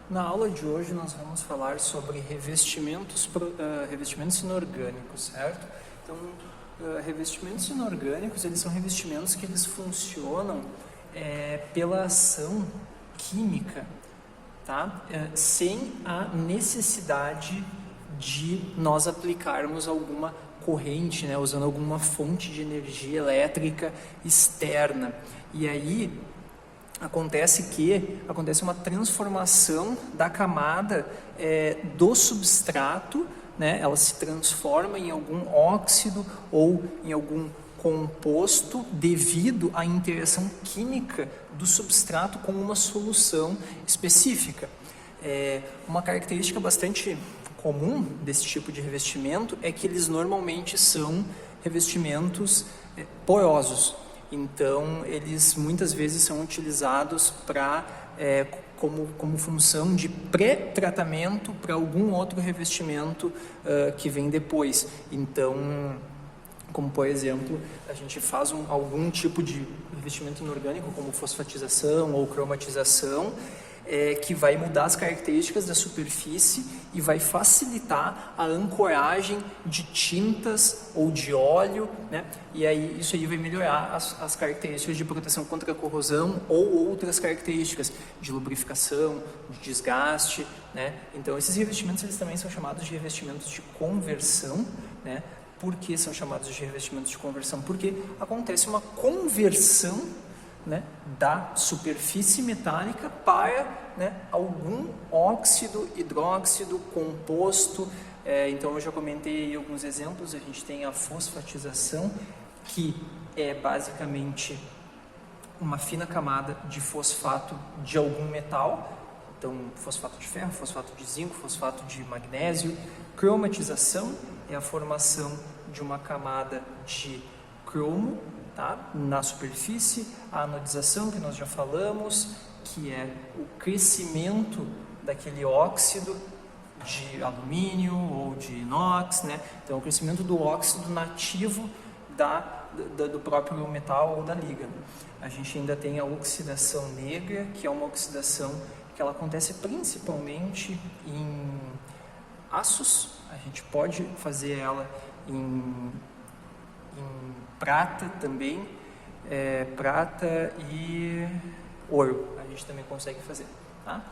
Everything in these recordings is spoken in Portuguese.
Na aula de hoje nós vamos falar sobre revestimentos inorgânicos, certo? Então, revestimentos inorgânicos, eles são revestimentos que eles funcionam pela ação química, tá? Sem a necessidade de nós aplicarmos alguma corrente, né? Usando alguma fonte de energia elétrica externa. E aí acontece uma transformação da camada do substrato, né? Ela se transforma em algum óxido ou em algum composto devido à interação química do substrato com uma solução específica. Uma característica bastante comum desse tipo de revestimento é que eles normalmente são revestimentos porosos. Então, eles muitas vezes são utilizados como função de pré-tratamento para algum outro revestimento que vem depois. Então, como por exemplo, a gente faz algum tipo de revestimento inorgânico, como fosfatização ou cromatização, que vai mudar as características da superfície e vai facilitar a ancoragem de tintas ou de óleo, né? E aí isso aí vai melhorar as características de proteção contra a corrosão ou outras características de lubrificação, de desgaste, né? Então esses revestimentos eles também são chamados de revestimentos de conversão, né? Por que são chamados de revestimentos de conversão? Porque acontece uma conversão, né, da superfície metálica para, né, algum óxido, hidróxido, composto. Então eu já comentei alguns exemplos. A gente tem a fosfatização, que é basicamente uma fina camada de fosfato de algum metal. Então fosfato de ferro, fosfato de zinco, fosfato de magnésio. Cromatização é a formação de uma camada de cromo, tá, na superfície. A anodização, que nós já falamos, que é o crescimento daquele óxido de alumínio ou de inox, né? Então, o crescimento do óxido nativo do próprio metal ou da liga. A gente ainda tem a oxidação negra, que é uma oxidação que ela acontece principalmente em aços. A gente pode fazer ela em prata também, prata e ouro, a gente também consegue fazer, tá?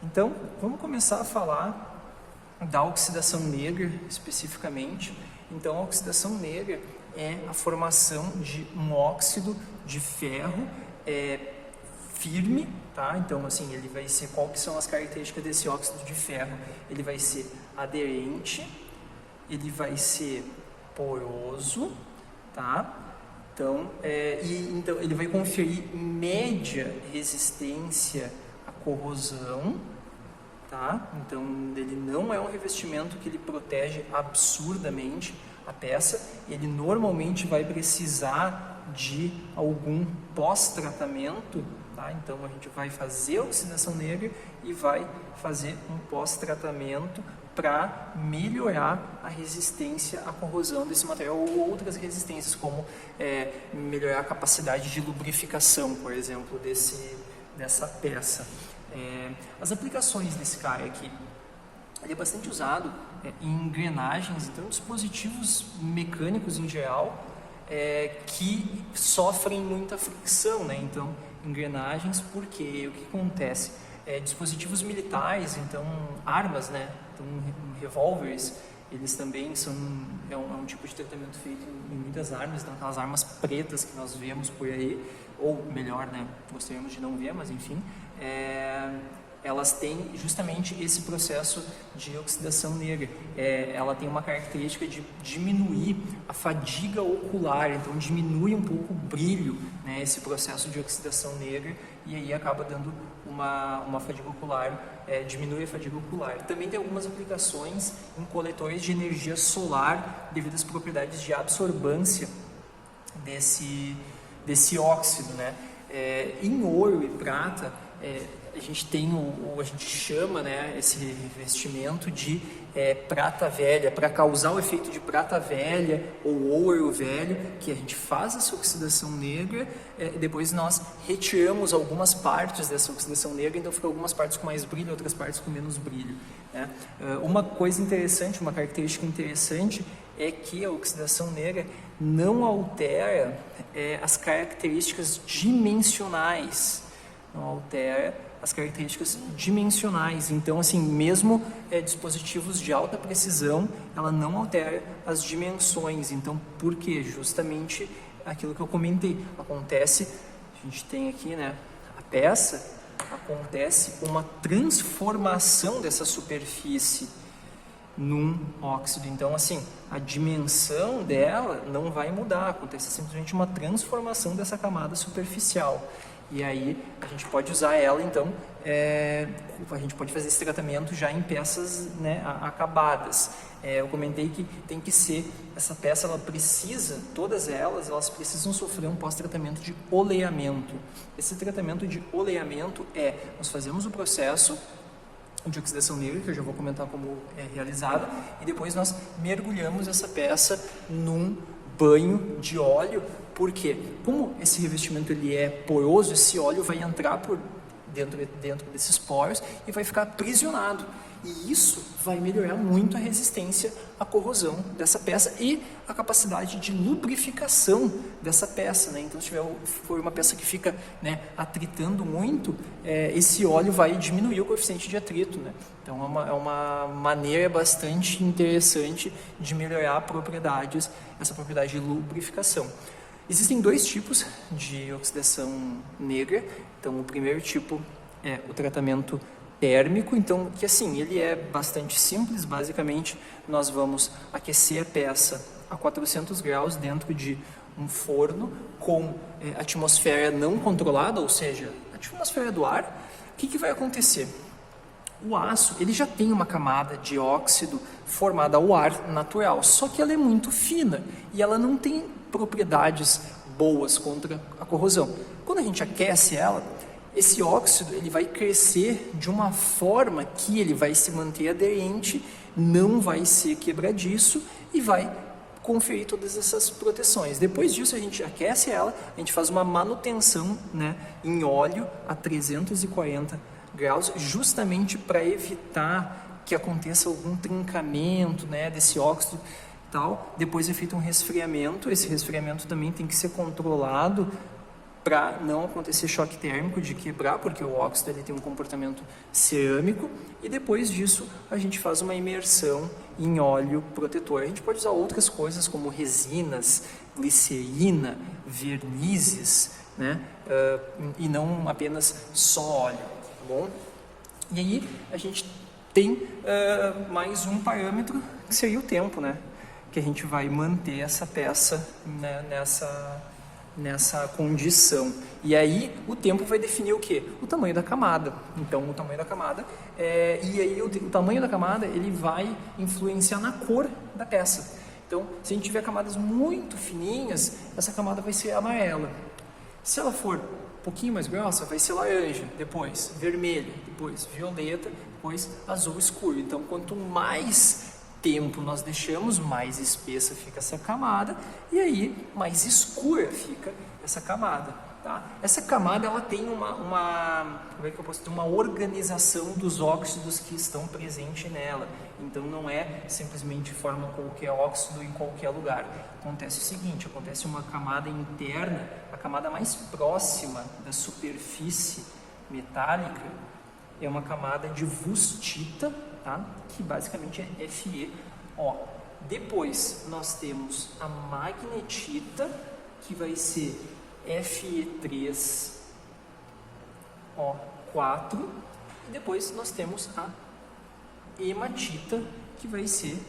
Então, vamos começar a falar da oxidação negra especificamente. Então, a oxidação negra é a formação de um óxido de ferro firme, tá? Então, assim, ele vai ser, qual que são as características desse óxido de ferro? Ele vai ser aderente, ele vai ser poroso, tá? Então, então ele vai conferir média resistência à corrosão, tá? Então ele não é um revestimento que ele protege absurdamente a peça. Ele normalmente vai precisar de algum pós-tratamento, tá? Então a gente vai fazer a oxidação negra e vai fazer um pós-tratamento para melhorar a resistência à corrosão desse material ou outras resistências, como melhorar a capacidade de lubrificação, por exemplo, dessa peça. As aplicações desse cara aqui, ele é bastante usado em engrenagens, então dispositivos mecânicos em geral que sofrem muita fricção, né? Então, engrenagens, porque o que acontece? Dispositivos militares, então armas, né? Então, revólveres, eles também são um tipo de tratamento feito em muitas armas. Então, aquelas armas pretas que nós vemos por aí, ou melhor, né, gostaríamos de não ver, mas enfim, elas têm justamente esse processo de oxidação negra. Ela tem uma característica de diminuir a fadiga ocular, então diminui um pouco o brilho, né, esse processo de oxidação negra, e aí acaba dando uma fadiga ocular, diminui a fadiga ocular. Também tem algumas aplicações em coletores de energia solar devido às propriedades de absorvância desse óxido, né? Em ouro e prata, a gente tem a gente chama, né, esse revestimento de prata velha, para causar o efeito de prata velha ou ouro velho, que a gente faz essa oxidação negra, depois nós retiramos algumas partes dessa oxidação negra, então ficam algumas partes com mais brilho, outras partes com menos brilho, né? Uma coisa interessante, uma característica interessante é que a oxidação negra não altera as características dimensionais, não altera as características dimensionais. Então, assim, mesmo dispositivos de alta precisão, ela não altera as dimensões. Então, por quê? Justamente aquilo que eu comentei. Acontece, a gente tem aqui, né, a peça, acontece uma transformação dessa superfície num óxido. Então, assim, a dimensão dela não vai mudar, acontece simplesmente uma transformação dessa camada superficial. E aí a gente pode usar ela, então, a gente pode fazer esse tratamento já em peças, né, acabadas. Eu comentei que tem que ser, essa peça, ela precisa, todas elas precisam sofrer um pós-tratamento de oleamento. Esse tratamento de oleamento nós fazemos o processo de oxidação negra, que eu já vou comentar como é realizada, e depois nós mergulhamos essa peça num banho de óleo, porque como esse revestimento ele é poroso, esse óleo vai entrar por dentro desses poros e vai ficar aprisionado. E isso vai melhorar muito a resistência à corrosão dessa peça e a capacidade de lubrificação dessa peça, né? Então, se for uma peça que fica, né, atritando muito, esse óleo vai diminuir o coeficiente de atrito, né? Então, é uma maneira bastante interessante de melhorar essa propriedade de lubrificação. Existem dois tipos de oxidação negra. Então, o primeiro tipo é o tratamento térmico, então, que assim, ele é bastante simples. Basicamente, nós vamos aquecer a peça a 400 graus dentro de um forno com atmosfera não controlada, ou seja, a atmosfera do ar. O que vai acontecer? O aço, ele já tem uma camada de óxido formada ao ar natural, só que ela é muito fina e ela não tem propriedades boas contra a corrosão. Quando a gente aquece ela, esse óxido ele vai crescer de uma forma que ele vai se manter aderente, não vai ser quebradiço e vai conferir todas essas proteções. Depois disso, a gente aquece ela, a gente faz uma manutenção, né, em óleo a 340 graus, justamente para evitar que aconteça algum trincamento, né, desse óxido e tal. Depois é feito um resfriamento. Esse resfriamento também tem que ser controlado para não acontecer choque térmico de quebrar, porque o óxido ele tem um comportamento cerâmico. E depois disso a gente faz uma imersão em óleo protetor. A gente pode usar outras coisas como resinas, glicerina, vernizes, né? E não apenas só óleo, tá bom? E aí a gente tem mais um parâmetro que seria o tempo, né? Que a gente vai manter essa peça, né, nessa condição. E aí o tempo vai definir o quê? O tamanho da camada. Então o tamanho da camada e aí o tamanho da camada ele vai influenciar na cor da peça. Então se a gente tiver camadas muito fininhas, essa camada vai ser amarela. Se ela for um pouquinho mais grossa, vai ser laranja, depois vermelho, depois violeta, depois azul escuro. Então quanto mais tempo nós deixamos, mais espessa fica essa camada e aí mais escura fica essa camada, tá? Essa camada ela tem como é que eu posso dizer, uma organização dos óxidos que estão presentes nela. Então não é simplesmente forma qualquer óxido em qualquer lugar. Acontece o seguinte, acontece uma camada interna, a camada mais próxima da superfície metálica é uma camada de wustita, tá? Que basicamente é FeO. Depois nós temos a magnetita, que vai ser Fe3O4, e depois nós temos a hematita, que vai ser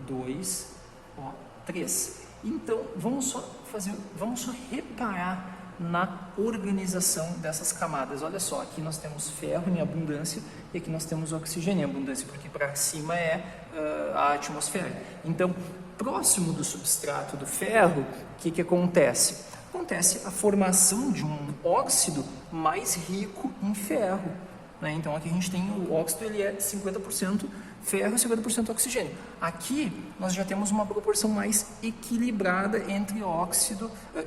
Fe2O3. Então vamos só reparar na organização dessas camadas. Olha só, aqui nós temos ferro em abundância e aqui nós temos oxigênio em abundância, porque para cima é a atmosfera. Então, próximo do substrato do ferro, o que acontece? acontece a formação de um óxido mais rico em ferro, né? Então aqui a gente tem o óxido, ele é 50% ferro e 50% oxigênio. Aqui nós já temos uma proporção mais equilibrada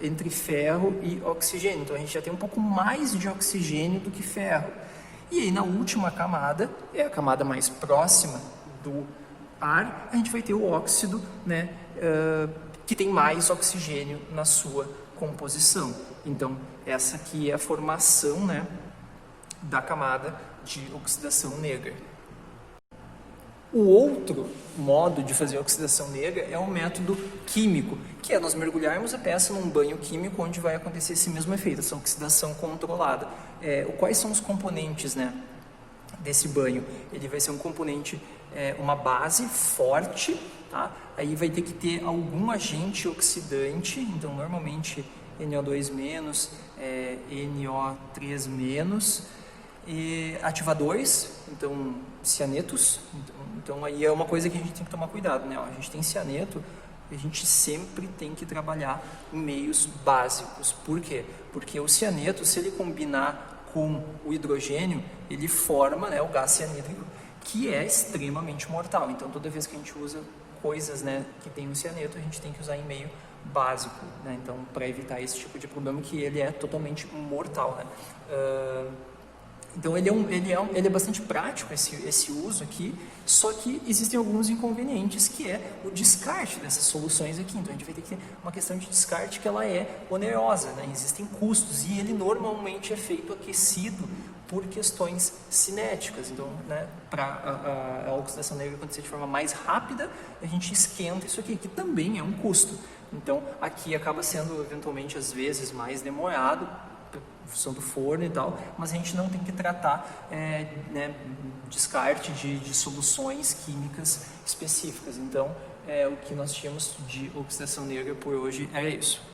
entre ferro e oxigênio. Então a gente já tem um pouco mais de oxigênio do que ferro. E aí na última camada, é a camada mais próxima do ar, a gente vai ter o óxido, né, que tem mais oxigênio na sua composição. Então essa aqui é a formação, né, da camada de oxidação negra. O outro modo de fazer a oxidação negra é o método químico, que é nós mergulharmos a peça num banho químico onde vai acontecer esse mesmo efeito, essa oxidação controlada. Quais são os componentes, né, desse banho? Ele vai ser um componente, uma base forte, tá? Aí vai ter que ter algum agente oxidante, então normalmente NO2-, NO3-, e ativadores, então cianetos, então aí é uma coisa que a gente tem que tomar cuidado, né? A gente tem cianeto, a gente sempre tem que trabalhar em meios básicos. Por quê? Porque o cianeto, se ele combinar com o hidrogênio, ele forma, né, o gás cianídrico, que é extremamente mortal. Então toda vez que a gente usa coisas, né, que tem o cianeto, a gente tem que usar em meio básico, né? Então para evitar esse tipo de problema, que ele é totalmente mortal, né? Então ele é bastante prático esse uso aqui, só que existem alguns inconvenientes, que é o descarte dessas soluções aqui. Então a gente vai ter que ter uma questão de descarte que ela é onerosa, né? Existem custos, e ele normalmente é feito aquecido por questões cinéticas. Então, né, para a oxidação negra acontecer de forma mais rápida, a gente esquenta isso aqui, que também é um custo. Então aqui acaba sendo eventualmente às vezes mais demorado, função do forno e tal, mas a gente não tem que tratar, né, descarte de soluções químicas específicas. Então, o que nós tínhamos de oxidação negra por hoje era isso.